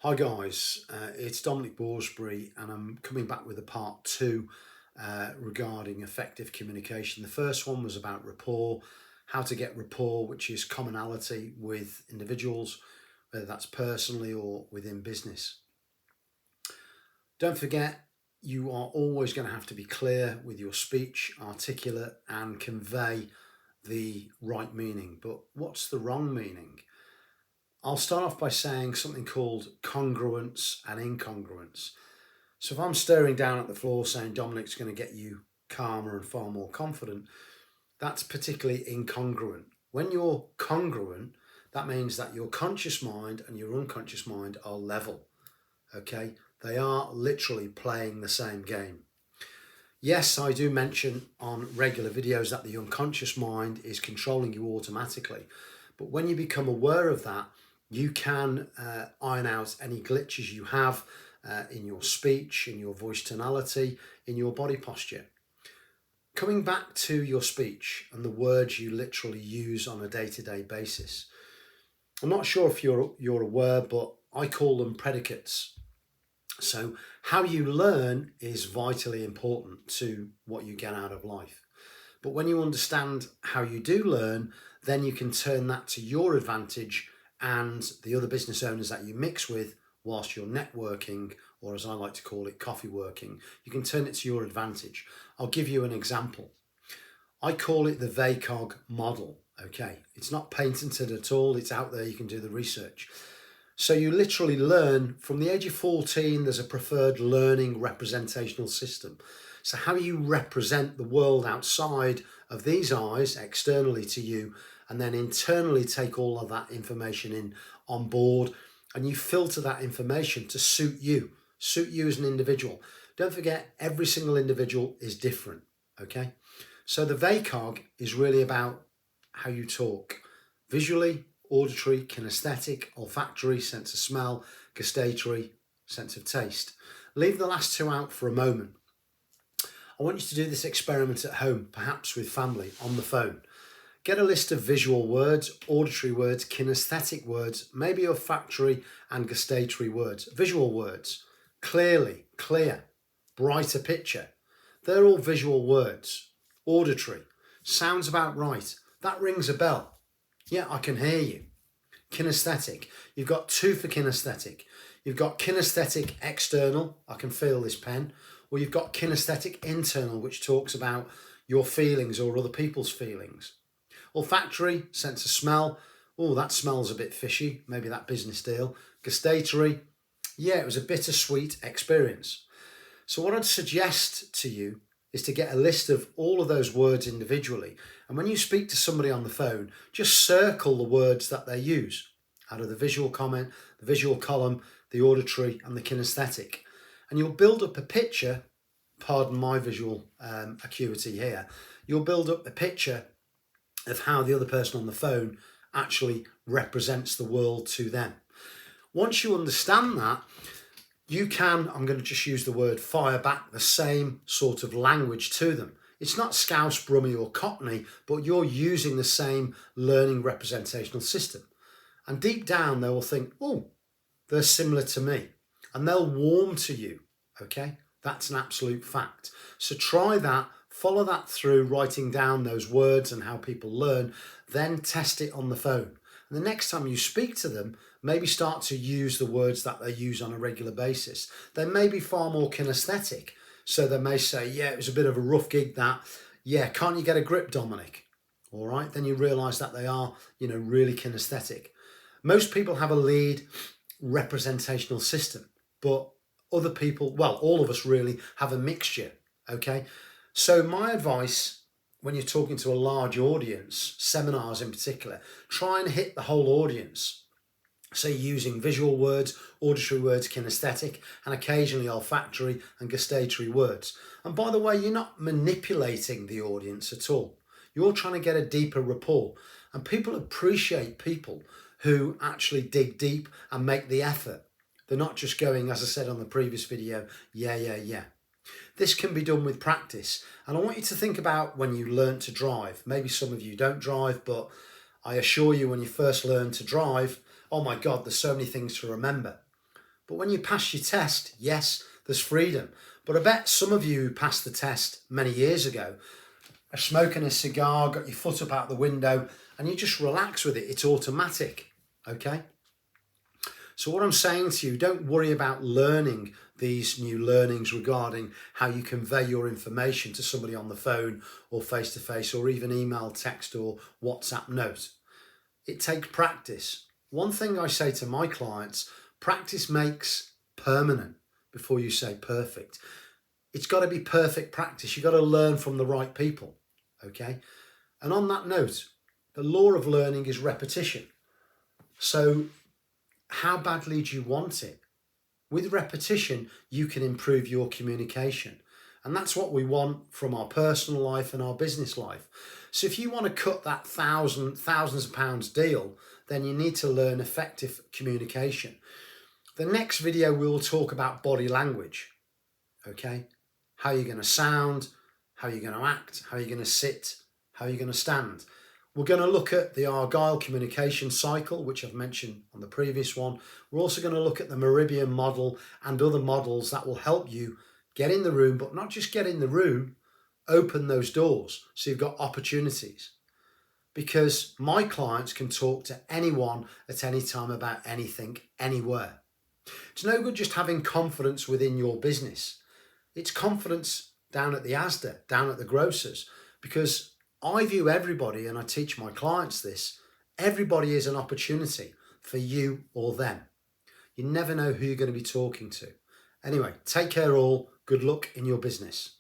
Hi guys, it's Dominic Borsbury and I'm coming back with a part two regarding effective communication. The first one was about rapport, how to get rapport, which is commonality with individuals, whether that's personally or within business. Don't forget, you are always going to have to be clear with your speech, articulate and convey the right meaning. But what's the wrong meaning? I'll start off by saying something called congruence and incongruence. So if I'm staring down at the floor saying Dominic's going to get you calmer and far more confident, that's particularly incongruent. When you're congruent, that means that your conscious mind and your unconscious mind are level. Okay? They are literally playing the same game. Yes, I do mention on regular videos that the unconscious mind is controlling you automatically. But when you become aware of that, you can iron out any glitches you have in your speech, in your voice tonality, in your body posture. Coming back to your speech and the words you literally use on a day-to-day basis. I'm not sure if you're aware, but I call them predicates. So how you learn is vitally important to what you get out of life. But when you understand how you do learn, then you can turn that to your advantage and the other business owners that you mix with whilst you're networking, or as I like to call it, coffee working. You can turn it to your advantage. I'll give you an example. I call it the VACOG model. Okay, it's not patented at all. It's out there. You can do the research. So you literally learn from the age of 14, there's a preferred learning representational system. So how you represent the world outside of these eyes externally to you, and then internally take all of that information in on board, and you filter that information to suit you as an individual. Don't forget, every single individual is different, okay? So the VACOG is really about how you talk visually, auditory, kinesthetic, olfactory, sense of smell, gustatory, sense of taste. Leave the last two out for a moment. I want you to do this experiment at home, perhaps with family, on the phone. Get a list of visual words, auditory words, kinesthetic words, maybe olfactory and gustatory words. Visual words, clearly, clear, brighter picture. They're all visual words. Auditory, sounds about right. That rings a bell. Yeah, I can hear you. Kinesthetic, you've got two for kinesthetic. You've got kinesthetic external, I can feel this pen, or you've got kinesthetic internal, which talks about your feelings or other people's feelings. Olfactory, sense of smell, oh, that smells a bit fishy, maybe that business deal. Gustatory, yeah, it was a bittersweet experience. So what I'd suggest to you is to get a list of all of those words individually. And when you speak to somebody on the phone, just circle the words that they use out of the visual comment, the visual column, the auditory and the kinesthetic. And you'll build up a picture, pardon my visual acuity here, you'll build up a picture of how the other person on the phone actually represents the world to them. Once you understand that, you can, I'm going to just use the word, fire back the same sort of language to them. It's not Scouse, Brummie or Cockney, but you're using the same learning representational system. And deep down, they will think, oh, they're similar to me. And they'll warm to you, okay? That's an absolute fact. So try that, follow that through, writing down those words and how people learn, then test it on the phone. And the next time you speak to them, maybe start to use the words that they use on a regular basis. They may be far more kinesthetic. So they may say, yeah, it was a bit of a rough gig that. Yeah, can't you get a grip, Dominic? All right, then you realise that they are, really kinesthetic. Most people have a lead representational system, but other people, well, all of us really have a mixture, okay? So my advice when you're talking to a large audience, seminars in particular, try and hit the whole audience. So using visual words, auditory words, kinesthetic, and occasionally olfactory and gustatory words. And by the way, you're not manipulating the audience at all. You're trying to get a deeper rapport. And people appreciate people who actually dig deep and make the effort. They're not just going, as I said on the previous video, yeah, yeah, yeah. This can be done with practice. And I want you to think about when you learn to drive. Maybe some of you don't drive, but I assure you when you first learn to drive, oh my God, there's so many things to remember. But when you pass your test, yes, there's freedom. But I bet some of you who passed the test many years ago are smoking a cigar, got your foot up out the window, and you just relax with it. It's automatic, okay? So what I'm saying to you, don't worry about learning these new learnings regarding how you convey your information to somebody on the phone or face-to-face or even email, text or WhatsApp note. It takes practice. One thing I say to my clients, practice makes permanent before you say perfect. It's got to be perfect practice. You've got to learn from the right people, okay? And on that note, the law of learning is repetition. So how badly do you want it? With repetition, you can improve your communication. And that's what we want from our personal life and our business life. So if you want to cut that thousands of pounds deal, then you need to learn effective communication. The next video, we'll talk about body language, okay? How you're going to sound, how you're going to act, how you're going to sit, how you're going to stand. We're going to look at the Argyle communication cycle, which I've mentioned on the previous one. We're also going to look at the Meridian model and other models that will help you get in the room, but not just get in the room, open those doors so you've got opportunities. Because my clients can talk to anyone at any time about anything, anywhere. It's no good just having confidence within your business. It's confidence down at the Asda, down at the grocers, because I view everybody, and I teach my clients this, everybody is an opportunity for you or them. You never know who you're going to be talking to. Anyway, take care all. Good luck in your business.